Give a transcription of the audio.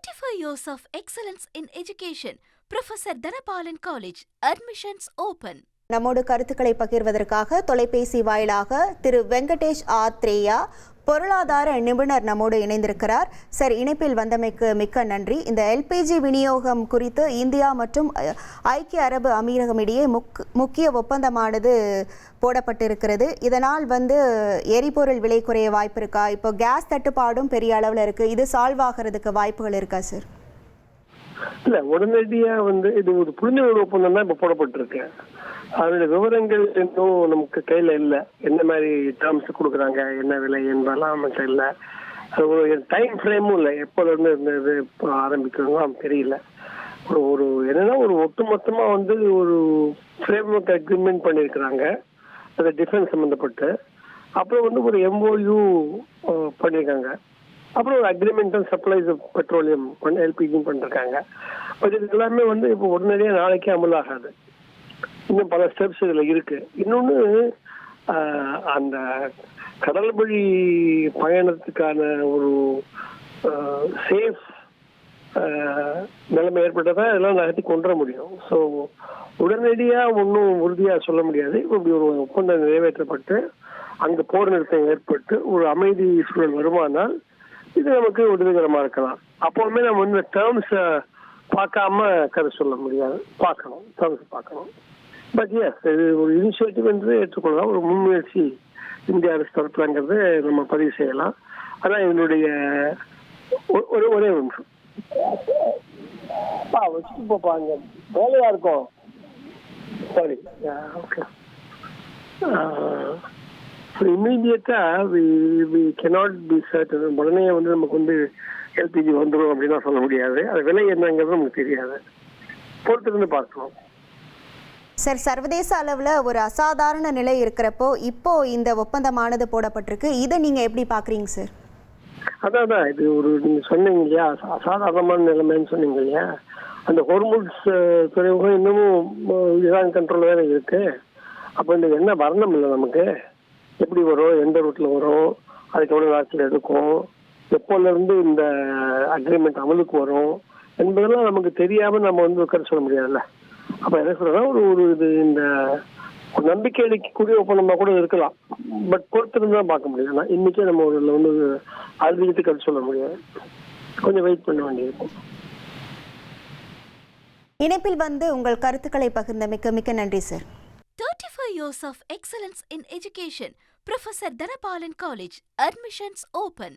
35 years of excellence in education. Professor Dhanapalan College. Admissions open. நம்மோடு கருத்துக்களை பகிர்வதற்காக தொலைபேசி வாயிலாக திரு வெங்கடேஷ் ஆத்ரேயா பொருளாதார நிபுணர் நம்மோடு இணைந்திருக்கிறார். சார், இணைப்பில் வந்தமைக்கு மிக்க நன்றி. இந்த எல்பிஜி விநியோகம் குறித்து இந்தியா மற்றும் ஐக்கிய அரபு அமீரகம் இடையே முக்கிய ஒப்பந்தமானது போடப்பட்டிருக்கிறது. இதனால் எரிபொருள் விலை குறைய வாய்ப்பு இருக்கா? இப்போ கேஸ் தட்டுப்பாடும் பெரிய அளவில் இருக்கு. இது சால்வ் ஆகிறதுக்கு வாய்ப்புகள் இருக்கா சார்? இல்ல, உடனடியா இது ஒரு புரிந்துணர்வு ஒப்பந்தம் தான் இப்ப போடப்பட்டிருக்கு. அதோட விவரங்கள் இன்னும் நமக்கு கையில இல்ல. என்ன மாதிரி டேர்ம்ஸ் கொடுக்குறாங்க, என்ன விலை என்பதெல்லாம் நமக்கு இல்ல. ஒரு டைம் ஃப்ரேமும் இல்லை. எப்போல இருந்து இது ஆரம்பிக்கிறோம் தெரியல. ஒரு என்னன்னா ஒரு ஒட்டுமொத்தமா ஒரு ஃப்ரேம் ஒர்க் அக்ரிமெண்ட் பண்ணியிருக்கிறாங்க, அது டிஃபென்ஸ் சம்பந்தப்பட்டு. அப்புறம் ஒரு எம்ஓயு பண்ணியிருக்காங்க. அப்புறம் ஒரு அக்ரிமெண்ட் சப்ளைஸ் பெட்ரோலியம் எல்பிஜி பண்ணிருக்காங்க. பட் இது எல்லாமே இப்போ உடனடியாக நாளைக்கே அமலாகாது. இன்னும் பல ஸ்டெப்ஸ் இதுல இருக்கு. இன்னொன்னு, அந்த கடல் வழி பயணத்துக்கான ஒரு சேஃப் நிலைமை ஏற்பட்டதான் இதெல்லாம் நகர்த்தி கொண்டு வர முடியும். ஸோ உடனடியா ஒன்றும் உறுதியா சொல்ல முடியாது. இப்படி ஒரு ஒப்பந்தம் நிறைவேற்றப்பட்டு அங்க போர் நிறுத்தம் ஏற்பட்டு ஒரு அமைதி சூழல் வருமானால் இது நமக்கு உதவிகரமா இருக்கலாம். அப்பவுமே நம்ம டேர்ம்ஸ் பார்க்காம கருத்து சொல்ல முடியாது. பார்க்கணும், டேர்ம்ஸ் பார்க்கணும். பட் எஸ், இது ஒரு இனிஷியேட்டிவ் என்று ஏற்றுக்கொள்ளலாம். ஒரு முன்முயற்சி இந்திய அரசு தரப்புலங்கிறது நம்ம பதிவு செய்யலாம். அதான் என்னுடைய ஒரே நிமிஷம் வச்சுட்டு போப்பாங்க, வேலையா இருக்கும். Sorry, okay. இமீடியட்டா we cannot be certain. உடனே நமக்கு எல்பிஜி வந்துடும் அப்படின்னு சொல்ல முடியாது. அது விலை என்னங்கிறது நமக்கு தெரியாது. பொறுத்திருந்து பார்க்கணும். சார், சர்வதேச அளவில் ஒரு அசாதாரண நிலை இருக்கிறப்போ இப்போ இந்த ஒப்பந்தமானது போடப்பட்டிருக்கு. இதை நீங்க எப்படி பாக்குறீங்க சார்? அதான் இது நீங்க சொன்னீங்க இல்லையா, அசாதாரணமான நிலைமைன்னு சொன்னீங்க இல்லையா. அந்த ஹோர்முஸ் துறைமுகம் இன்னமும் ஈரான் கண்ட்ரோல் வேற இருக்கு. அப்போ இந்த என்ன வரணும் இல்லை நமக்கு, எப்படி வரும், எந்த ரூட்ல வரும், அதுக்கு எவ்வளவு நாட்கள் எடுக்கும், எப்போல இருந்து இந்த அக்ரிமெண்ட் அமலுக்கு வரும் என்பதெல்லாம் நமக்கு தெரியாம நம்ம உட்கார சொல்ல முடியாதுல்ல. அப்ப என்ன சொல்றா, இது இந்த நம்பிக்கை அளிக்கக்கூடிய ஒப்பந்தமா கூட இருக்கலாம். பட் பொறுத்திருந்து தான் பார்க்க முடியும். இன்னைக்கே நம்ம ஒரு அறுதிட்டு கருத்து சொல்ல முடியாது. கொஞ்சம் வெயிட் பண்ண வேண்டியிருக்கும். இணைப்பில் உங்கள் கருத்துக்களை பகிர்ந்தமைக்கு மிக்க நன்றி sir. 35 years of excellence in education. Professor Dhanapalan College. Admissions open.